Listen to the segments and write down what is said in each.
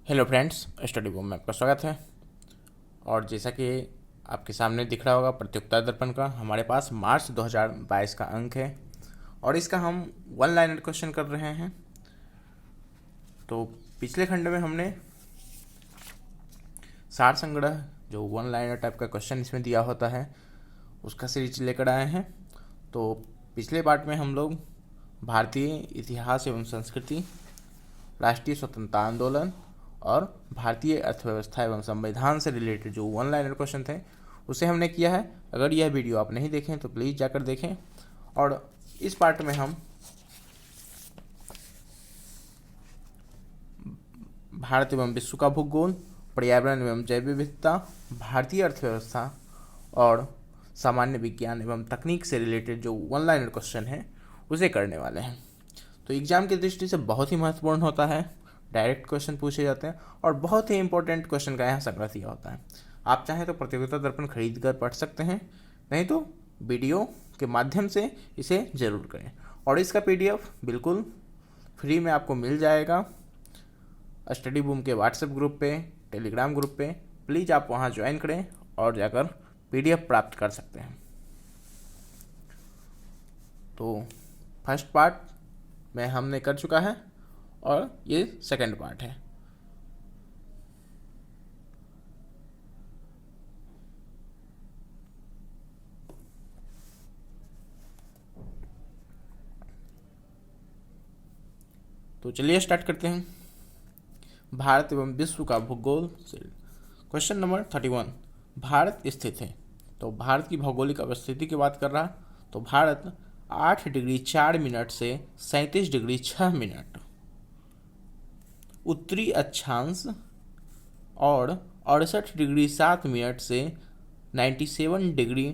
Hello friends, study boom में आपका स्वागत है। और जैसा कि आपके सामने दिख रहा होगा प्रतियोगिता दर्पण का हमारे पास मार्च 2022 का अंक है और इसका हम वन लाइनर क्वेश्चन कर रहे हैं। तो पिछले खंड में हमने सार संग्रह जो वन लाइनर टाइप का क्वेश्चन इसमें दिया होता है उसका सीरीज लेकर आए हैं। तो पिछले पार्ट में हम लोग भारतीय इतिहास एवं संस्कृति, राष्ट्रीय स्वतंत्रता आंदोलन और भारतीय अर्थव्यवस्था एवं संविधान से रिलेटेड जो वन लाइनर क्वेश्चन थे उसे हमने किया है। अगर यह वीडियो आप नहीं देखें तो प्लीज़ जाकर देखें। और इस पार्ट में हम भारत एवं विश्व का भूगोल, पर्यावरण एवं जैव विविधता, भारतीय अर्थव्यवस्था और सामान्य विज्ञान एवं तकनीक से रिलेटेड जो वन लाइनर क्वेश्चन है उसे करने वाले हैं। तो एग्जाम की दृष्टि से बहुत ही महत्वपूर्ण होता है, डायरेक्ट क्वेश्चन पूछे जाते हैं और बहुत ही इंपॉर्टेंट क्वेश्चन का यहाँ संग्रह दिया होता है। आप चाहें तो प्रतियोगिता दर्पण खरीद कर पढ़ सकते हैं, नहीं तो वीडियो के माध्यम से इसे ज़रूर करें। और इसका पीडीएफ बिल्कुल फ्री में आपको मिल जाएगा स्टडी बूम के व्हाट्सएप ग्रुप पे, टेलीग्राम ग्रुप पे। प्लीज़ आप वहाँ ज्वाइन करें और जाकर पीडीएफ प्राप्त कर सकते हैं। तो फर्स्ट पार्ट में हमने कर चुका है और ये सेकंड पार्ट है। तो चलिए स्टार्ट करते हैं। भारत एवं विश्व का भूगोल से क्वेश्चन नंबर 31। भारत स्थित है, तो भारत की भौगोलिक अवस्थिति की बात कर रहा। तो भारत 8 डिग्री 4 मिनट से 37 डिग्री 6 मिनट उत्तरी अक्षांश और 68 डिग्री 7 मिनट से 97 डिग्री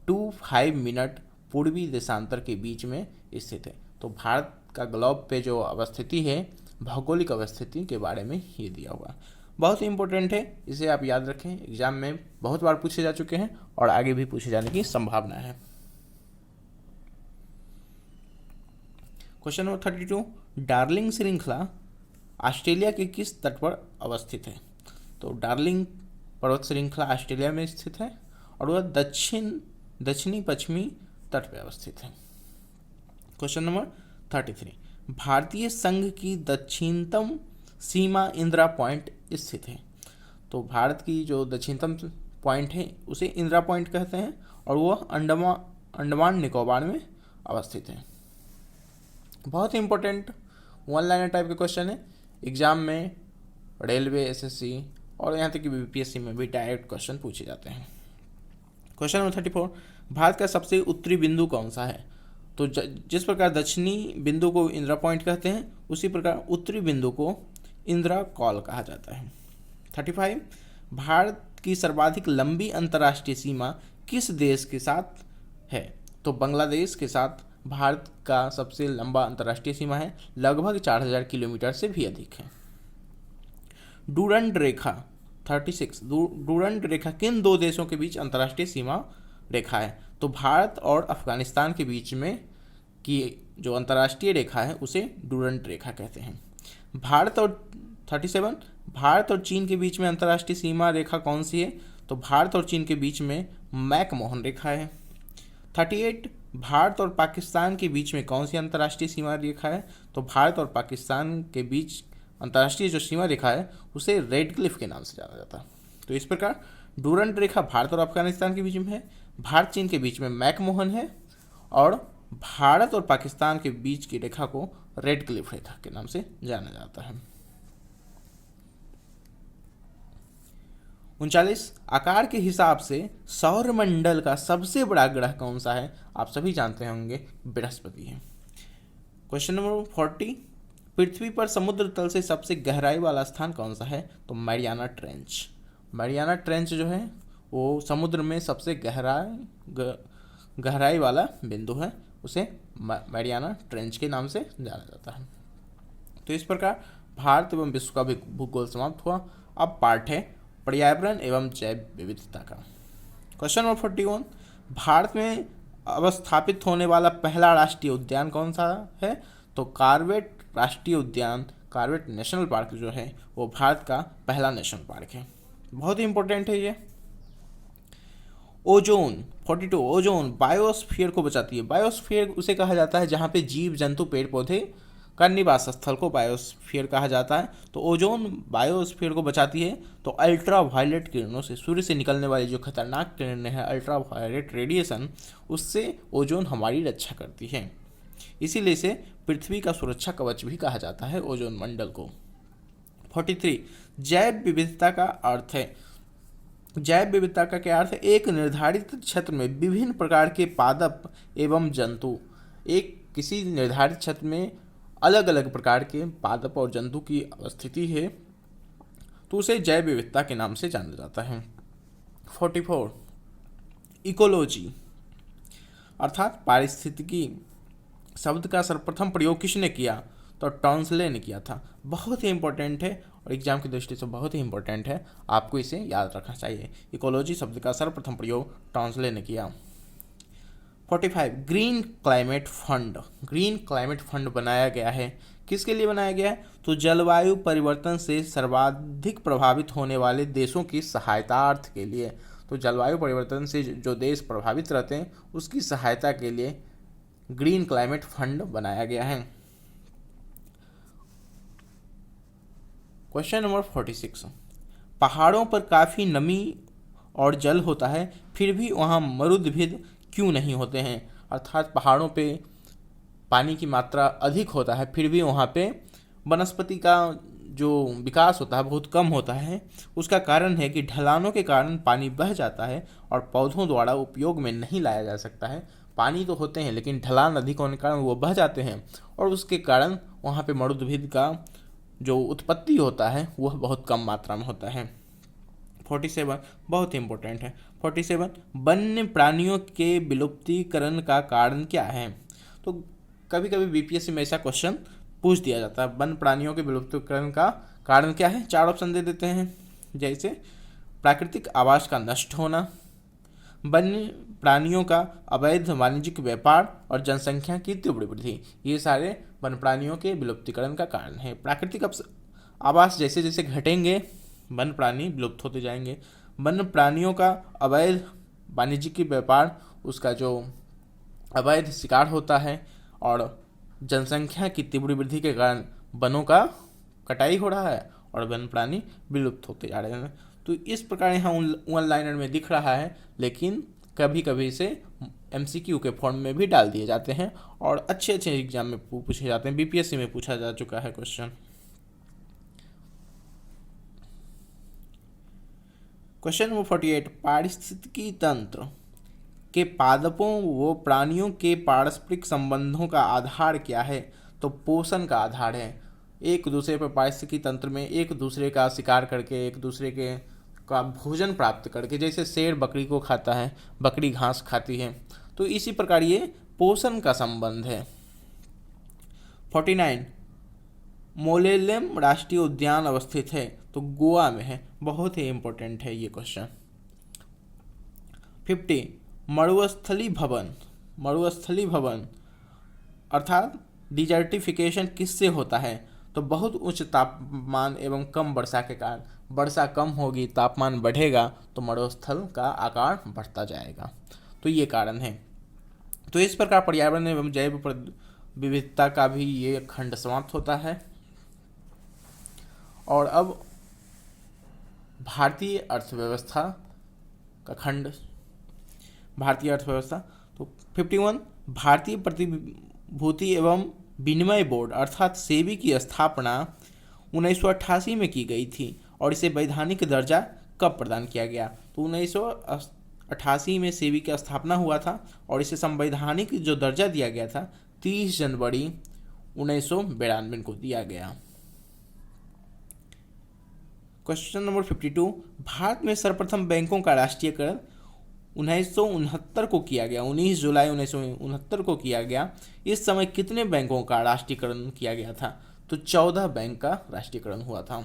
25 मिनट पूर्वी देशांतर के बीच में स्थित है। तो भारत का ग्लोब पे जो अवस्थिति है, भौगोलिक अवस्थिति के बारे में ये दिया हुआ बहुत ही इंपॉर्टेंट है, इसे आप याद रखें। एग्जाम में बहुत बार पूछे जा चुके हैं और आगे भी पूछे जाने की संभावना है। Question number 32। डार्लिंग श्रृंखला ऑस्ट्रेलिया के किस तट पर अवस्थित है? तो डार्लिंग पर्वत श्रृंखला ऑस्ट्रेलिया में स्थित है और वह दक्षिणी पश्चिमी तट पर अवस्थित है। Question number 33। भारतीय संघ की दक्षिणतम सीमा इंदिरा पॉइंट स्थित है। तो भारत की जो दक्षिणतम पॉइंट है उसे इंदिरा पॉइंट कहते हैं और वह अंडमान निकोबार में अवस्थित है। बहुत ही इंपॉर्टेंट वन लाइनर टाइप के क्वेश्चन है। एग्जाम में रेलवे, एसएससी और यहाँ तक कि बीपीएससी में भी डायरेक्ट क्वेश्चन पूछे जाते हैं। Question number 34। भारत का सबसे उत्तरी बिंदु कौन सा है? तो जिस प्रकार दक्षिणी बिंदु को इंदिरा पॉइंट कहते हैं उसी प्रकार उत्तरी बिंदु को इंदिरा कॉल कहा जाता है। 35। भारत की सर्वाधिक लंबी अंतर्राष्ट्रीय सीमा किस देश के साथ है? तो बांग्लादेश के साथ भारत का सबसे लंबा अंतर्राष्ट्रीय सीमा है, लगभग 4000 किलोमीटर से भी अधिक है। डूरंड रेखा 36। डूरंड रेखा किन दो देशों के बीच अंतर्राष्ट्रीय सीमा रेखा है? तो भारत और अफगानिस्तान के बीच में की जो अंतर्राष्ट्रीय रेखा है उसे डूरंड रेखा कहते हैं। 37। भारत और चीन के बीच में अंतर्राष्ट्रीय सीमा रेखा कौन सी है? तो भारत और चीन के बीच में मैकमोहन रेखा है। 38। भारत और पाकिस्तान के बीच में कौन सी अंतर्राष्ट्रीय सीमा रेखा है? तो भारत और पाकिस्तान के बीच अंतर्राष्ट्रीय जो सीमा रेखा है उसे रेड क्लिफ के नाम से जाना जाता है। तो इस प्रकार डूरंड रेखा भारत और अफगानिस्तान के बीच में है, भारत चीन के बीच में मैकमोहन है और भारत और पाकिस्तान के बीच की रेखा को रेड क्लिफ रेखा के नाम से जाना जाता है। 39। आकार के हिसाब से सौरमंडल का सबसे बड़ा ग्रह कौन सा है? आप सभी जानते होंगे बृहस्पति है। Question number 40। पृथ्वी पर समुद्र तल से सबसे गहराई वाला स्थान कौन सा है? तो मैरियाना ट्रेंच। मैरियाना ट्रेंच जो है वो समुद्र में सबसे गहराई वाला बिंदु है, उसे मैरियाना ट्रेंच के नाम से जाना जाता है। तो इस प्रकार भारत एवं विश्व का भूगोल समाप्त हुआ। अब पार्ट है पर्यावरण एवं जैव विविधता का। Question number 41। भारत में अवस्थापित होने वाला पहला राष्ट्रीय उद्यान कौन सा है? तो कॉर्बेट राष्ट्रीय उद्यान कॉर्बेट नेशनल पार्क जो है वो भारत का पहला नेशनल पार्क है। बहुत ही इंपॉर्टेंट है ये। ओजोन 42, ओजोन बायोस्फीयर को बचाती है। बायोस्फीयर उसे कहा जाता है जहाँ पे जीव जंतु पेड़ पौधे का निवास स्थल को बायोस्फीयर कहा जाता है। तो ओजोन बायोस्फीयर को बचाती है। तो अल्ट्रा वायलेट किरणों से, सूर्य से निकलने वाली जो खतरनाक किरणें हैं, अल्ट्रा वायलेट रेडिएशन, उससे ओजोन हमारी रक्षा करती है। इसीलिए इसे पृथ्वी का सुरक्षा कवच भी कहा जाता है ओजोन मंडल को। 43, जैव विविधता का अर्थ है। जैव विविधता का क्या अर्थ है? एक निर्धारित क्षेत्र में विभिन्न प्रकार के पादप एवं जंतु, एक किसी निर्धारित क्षेत्र में अलग अलग प्रकार के पादप और जंतु की स्थिति है तो उसे जैव विविधता के नाम से जाना जाता है। 44, इकोलॉजी अर्थात पारिस्थितिकी शब्द का सर्वप्रथम प्रयोग किसने किया? तो टॉन्सले ने किया था। बहुत ही इंपॉर्टेंट है और एग्जाम की दृष्टि से बहुत ही इंपॉर्टेंट है, आपको इसे याद रखना चाहिए। इकोलॉजी शब्द का सर्वप्रथम प्रयोग टॉन्सले ने किया। 45, green climate fund. Green climate fund बनाया गया है। किसके लिए बनाया गया है? तो जलवायु परिवर्तन से सर्वाधिक प्रभावित होने वाले देशों की सहायतार्थ के लिए। तो जलवायु परिवर्तन से जो देश प्रभावित रहते हैं उसकी सहायता के लिए ग्रीन क्लाइमेट फंड बनाया गया है। क्वेश्चन नंबर 46, पहाड़ों पर काफ़ी नमी और जल होता है फिर भी वहाँ मरुद्भिद क्यों नहीं होते हैं? अर्थात पहाड़ों पे पानी की मात्रा अधिक होता है फिर भी वहाँ पे वनस्पति का जो विकास होता है बहुत कम होता है। उसका कारण है कि ढलानों के कारण पानी बह जाता है और पौधों द्वारा उपयोग में नहीं लाया जा सकता है। पानी तो होते हैं लेकिन ढलान अधिक होने के कारण वो बह जाते हैं और उसके कारण वहाँ पे मरुद्भिद का जो उत्पत्ति होता है वह बहुत कम मात्रा में होता है। 47 बहुत ही इंपॉर्टेंट है। 47, वन्य प्राणियों के विलुप्तीकरण का कारण क्या है? तो कभी कभी बीपीएससी में ऐसा क्वेश्चन पूछ दिया जाता है, वन्य प्राणियों के विलुप्तीकरण का कारण क्या है? 4 ऑप्शन दे देते हैं, जैसे प्राकृतिक आवास का नष्ट होना, वन्य प्राणियों का अवैध वाणिज्यिक व्यापार और जनसंख्या की तीव्र वृद्धि। ये सारे वन्य प्राणियों के विलुप्तीकरण का कारण है। प्राकृतिक आवास जैसे जैसे घटेंगे वन्य प्राणी विलुप्त होते जाएंगे। वन्य प्राणियों का अवैध वाणिज्यिक व्यापार, उसका जो अवैध शिकार होता है और जनसंख्या की तीव्र वृद्धि के कारण वनों का कटाई हो रहा है और वन्य प्राणी विलुप्त होते जा रहे हैं। तो इस प्रकार यहाँ वन लाइनर में दिख रहा है, लेकिन कभी कभी इसे एमसीक्यू के फॉर्म में भी डाल दिए जाते हैं और अच्छे अच्छे एग्जाम में पूछे जाते हैं। बीपीएससी में पूछा जा चुका है क्वेश्चन। क्वेश्चन नंबर 48, पारिस्थितिकी तंत्र के पादपों व प्राणियों के पारस्परिक संबंधों का आधार क्या है? तो पोषण का आधार है। एक दूसरे पर पारिस्थितिकी तंत्र में एक दूसरे का शिकार करके, एक दूसरे के का भोजन प्राप्त करके, जैसे शेर बकरी को खाता है, बकरी घास खाती है, तो इसी प्रकार ये पोषण का संबंध है। 49, मोलेलेम राष्ट्रीय उद्यान अवस्थित है? तो गोवा में है। बहुत ही इंपॉर्टेंट है ये क्वेश्चन। 50, मरुस्थली भवन। मरुस्थली भवन अर्थात डिजर्टिफिकेशन किससे होता है? तो बहुत उच्च तापमान एवं कम वर्षा के कारण। वर्षा कम होगी, तापमान बढ़ेगा तो मरुस्थल का आकार बढ़ता जाएगा, तो ये कारण है। तो इस प्रकार पर्यावरण एवं जैव विविधता का भी ये खंड समाप्त होता है। और अब भारतीय अर्थव्यवस्था का खंड, भारतीय अर्थव्यवस्था। तो 51, भारतीय प्रतिभूति एवं विनिमय बोर्ड अर्थात सेबी की स्थापना 1988 में की गई थी और इसे वैधानिक दर्जा कब प्रदान किया गया? तो 1988 में सेबी की स्थापना हुआ था और इसे संवैधानिक जो दर्जा दिया गया था 30 जनवरी 1992 को दिया गया। क्वेश्चन नंबर 52, भारत में सर्वप्रथम बैंकों का राष्ट्रीयकरण 1969 को किया गया। 19 जुलाई 1969 को किया गया। इस समय कितने बैंकों का राष्ट्रीयकरण किया गया था? तो 14 बैंक का राष्ट्रीयकरण हुआ था।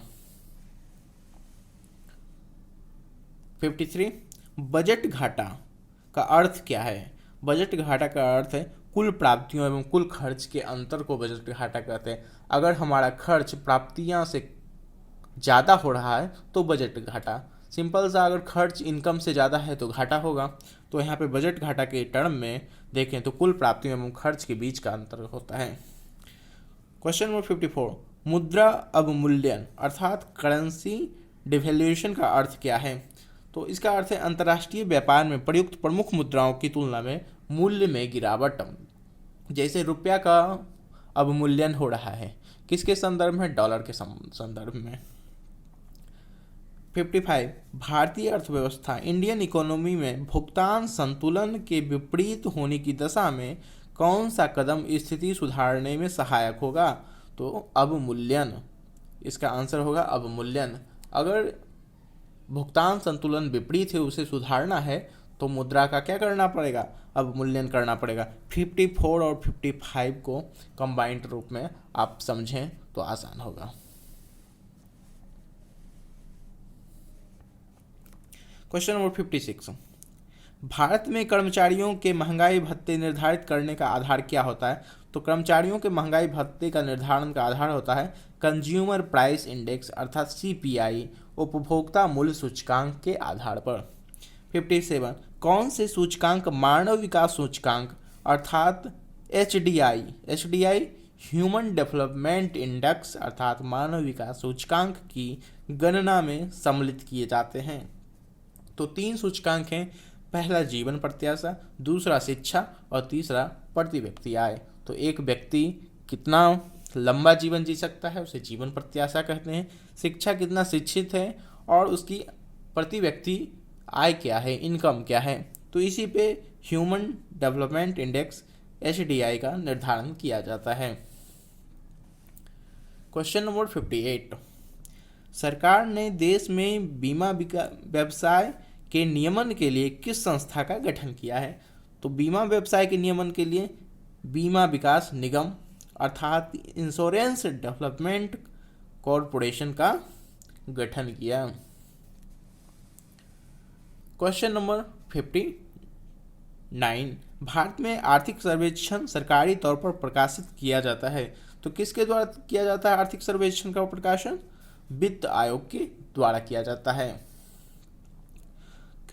53, बजट घाटा का अर्थ क्या है? बजट घाटा का अर्थ है कुल प्राप्तियों एवं कुल खर्च के अंतर को बजट घाटा कहते हैं। अगर हमारा खर्च प्राप्तियां से ज़्यादा हो रहा है तो बजट घाटा। सिंपल सा, अगर खर्च इनकम से ज़्यादा है तो घाटा होगा। तो यहाँ पे बजट घाटा के टर्म में देखें तो कुल प्राप्तियों एवं खर्च के बीच का अंतर होता है। क्वेश्चन नंबर 54, मुद्रा अवमूल्यन अर्थात करेंसी डिवैल्यूएशन का अर्थ क्या है? तो इसका अर्थ है अंतर्राष्ट्रीय व्यापार में प्रयुक्त प्रमुख मुद्राओं की तुलना में मूल्य में गिरावट। जैसे रुपया का अवमूल्यन हो रहा है, किसके संदर्भ में? डॉलर के संदर्भ में। 55, भारतीय अर्थव्यवस्था इंडियन इकोनॉमी में भुगतान संतुलन के विपरीत होने की दशा में कौन सा कदम स्थिति सुधारने में सहायक होगा? तो अवमूल्यन, इसका आंसर होगा अवमूल्यन। अगर भुगतान संतुलन विपरीत है, उसे सुधारना है तो मुद्रा का क्या करना पड़ेगा? अवमूल्यन करना पड़ेगा। 54 और 55 को कंबाइंड रूप में आप समझें तो आसान होगा। क्वेश्चन नंबर 56, भारत में कर्मचारियों के महंगाई भत्ते निर्धारित करने का आधार क्या होता है? तो कर्मचारियों के महंगाई भत्ते का निर्धारण का आधार होता है कंज्यूमर प्राइस इंडेक्स अर्थात CPI, उपभोक्ता मूल्य सूचकांक के आधार पर। 57, कौन से सूचकांक मानव विकास सूचकांक अर्थात HDI ह्यूमन डेवलपमेंट इंडेक्स अर्थात मानव विकास सूचकांक की गणना में सम्मिलित किए जाते हैं? तो 3 सूचकांक हैं, पहला जीवन प्रत्याशा, दूसरा शिक्षा और तीसरा प्रति व्यक्ति आय। तो एक व्यक्ति कितना लंबा जीवन जी सकता है उसे जीवन प्रत्याशा कहते हैं। शिक्षा कितना शिक्षित है और उसकी प्रति व्यक्ति आय क्या है, इनकम क्या है, तो इसी पे ह्यूमन डेवलपमेंट इंडेक्स HDI का निर्धारण किया जाता है। क्वेश्चन नंबर 58, सरकार ने देश में बीमा व्यवसाय के नियमन के लिए किस संस्था का गठन किया है? तो बीमा व्यवसाय के नियमन के लिए बीमा विकास निगम अर्थात इंश्योरेंस डेवलपमेंट कॉरपोरेशन का गठन किया। क्वेश्चन नंबर 59, भारत में आर्थिक सर्वेक्षण सरकारी तौर पर प्रकाशित किया जाता है, तो किसके द्वारा किया जाता है आर्थिक सर्वेक्षण का प्रकाशन? वित्त आयोग के द्वारा किया जाता है।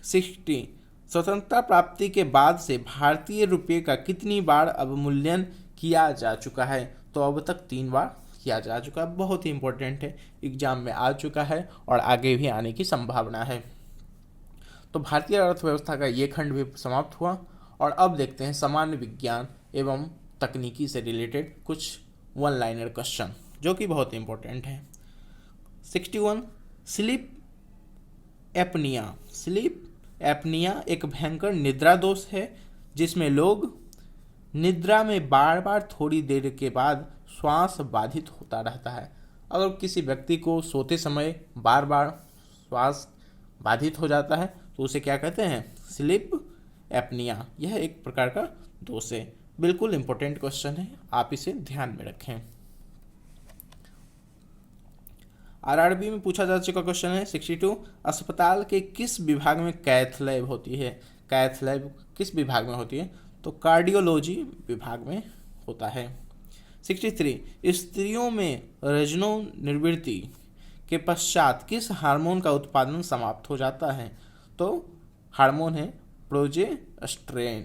60, स्वतंत्रता प्राप्ति के बाद से भारतीय रुपये का कितनी बार अवमूल्यन किया जा चुका है? तो अब तक 3 बार किया जा चुका है। बहुत ही इंपॉर्टेंट है, एग्जाम में आ चुका है और आगे भी आने की संभावना है। तो भारतीय अर्थव्यवस्था का ये खंड भी समाप्त हुआ और अब देखते हैं सामान्य विज्ञान एवं तकनीकी से रिलेटेड कुछ 1 लाइनर क्वेश्चन जो कि बहुत इंपॉर्टेंट है। 61, स्लीप एपनिया एक भयंकर निद्रा दोष है जिसमें लोग निद्रा में बार बार थोड़ी देर के बाद श्वास बाधित होता रहता है। अगर किसी व्यक्ति को सोते समय बार बार श्वास बाधित हो जाता है तो उसे क्या कहते हैं? Sleep apnoea. यह एक प्रकार का दोष है। बिल्कुल इंपॉर्टेंट क्वेश्चन है, आप इसे ध्यान में रखें। RRB में पूछा जा चुका क्वेश्चन है 62, अस्पताल के किस विभाग में कैथ लैब होती है? कैथ लैब किस विभाग में होती है? तो कार्डियोलॉजी विभाग में होता है। 63, स्त्रियों में रजोनिवृत्ति के पश्चात किस हार्मोन का उत्पादन समाप्त हो जाता है? तो हार्मोन है प्रोजेस्टेरोन।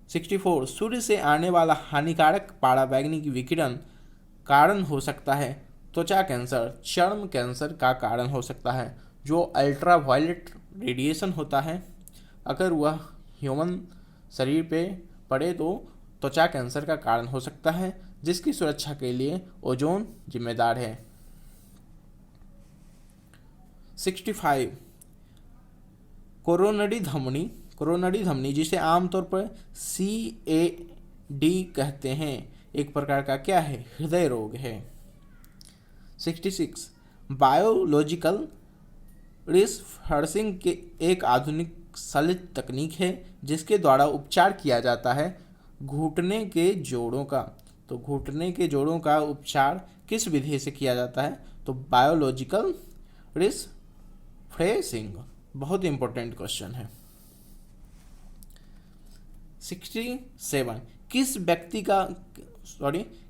64, सूर्य से आने वाला हानिकारक पराबैंगनी विकिरण कारण हो सकता है त्वचा कैंसर, चर्म कैंसर का कारण हो सकता है। जो अल्ट्रावायलेट रेडिएशन होता है अगर वह ह्यूमन शरीर पे पड़े तो त्वचा कैंसर का कारण हो सकता है, जिसकी सुरक्षा के लिए ओजोन जिम्मेदार है। 65, कोरोनरी धमनी जिसे आमतौर पर CAD कहते हैं, एक प्रकार का क्या है? हृदय रोग है। 66, बायोलॉजिकल रिसर्फिंग के एक आधुनिक सलित तकनीक है जिसके द्वारा उपचार किया जाता है घुटने के जोड़ों का। तो घुटने के जोड़ों का उपचार किस विधि से किया जाता है? तो बायोलॉजिकल रिसर्फिंग। बहुत इंपॉर्टेंट क्वेश्चन है। 67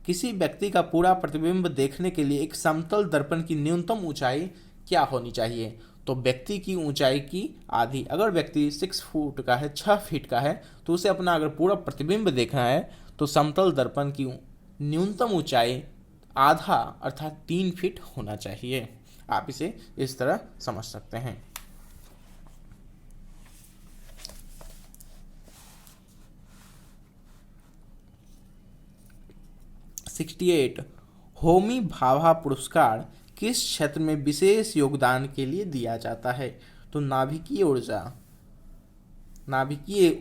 किसी व्यक्ति का पूरा प्रतिबिंब देखने के लिए एक समतल दर्पण की न्यूनतम ऊंचाई क्या होनी चाहिए? तो व्यक्ति की ऊंचाई की आधी। अगर व्यक्ति 6 फुट का है, 6 फीट का है, तो उसे अपना अगर पूरा प्रतिबिंब देखना है तो समतल दर्पण की न्यूनतम ऊंचाई आधा अर्थात 3 फीट होना चाहिए। आप इसे इस तरह समझ सकते हैं। होमी भाभा पुरस्कार किस क्षेत्र में विशेष योगदान के लिए दिया जाता है? तो नाभिकीय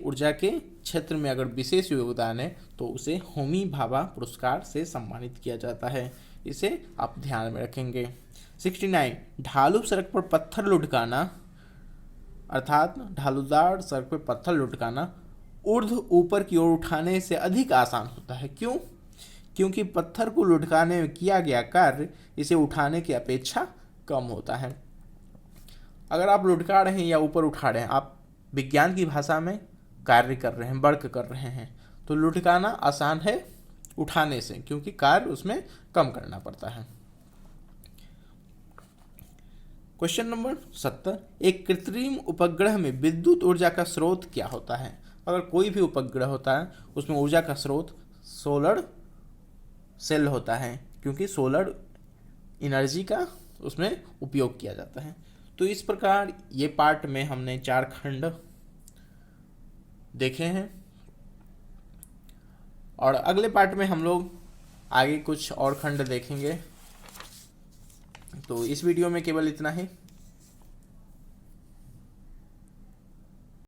ऊर्जा के क्षेत्र में अगर विशेष योगदान है तो उसे होमी भाभा पुरस्कार से सम्मानित किया जाता है। इसे आप ध्यान में रखेंगे। 69 ढालू सड़क पर पत्थर लुढ़काना अर्थात ढालूदार सड़क पर पत्थर लुढ़काना ऊर्ध्व ऊपर की ओर उठाने से अधिक आसान होता है। क्यों? क्योंकि पत्थर को लुढ़काने में किया गया कार्य इसे उठाने की अपेक्षा कम होता है। अगर आप लुढ़का रहे हैं या ऊपर उठा रहे हैं, आप विज्ञान की भाषा में कार्य कर रहे हैं, वर्क कर रहे हैं, तो लुढ़काना आसान है उठाने से, क्योंकि कार्य उसमें कम करना पड़ता है। क्वेश्चन नंबर 70 एक कृत्रिम उपग्रह में विद्युत ऊर्जा का स्रोत क्या होता है? अगर कोई भी उपग्रह होता है उसमें ऊर्जा का स्रोत सोलर सेल होता है, क्योंकि सोलर एनर्जी का उसमें उपयोग किया जाता है। तो इस प्रकार ये पार्ट में हमने 4 खंड देखे हैं और अगले पार्ट में हम लोग आगे कुछ और खंड देखेंगे। तो इस वीडियो में केवल इतना ही।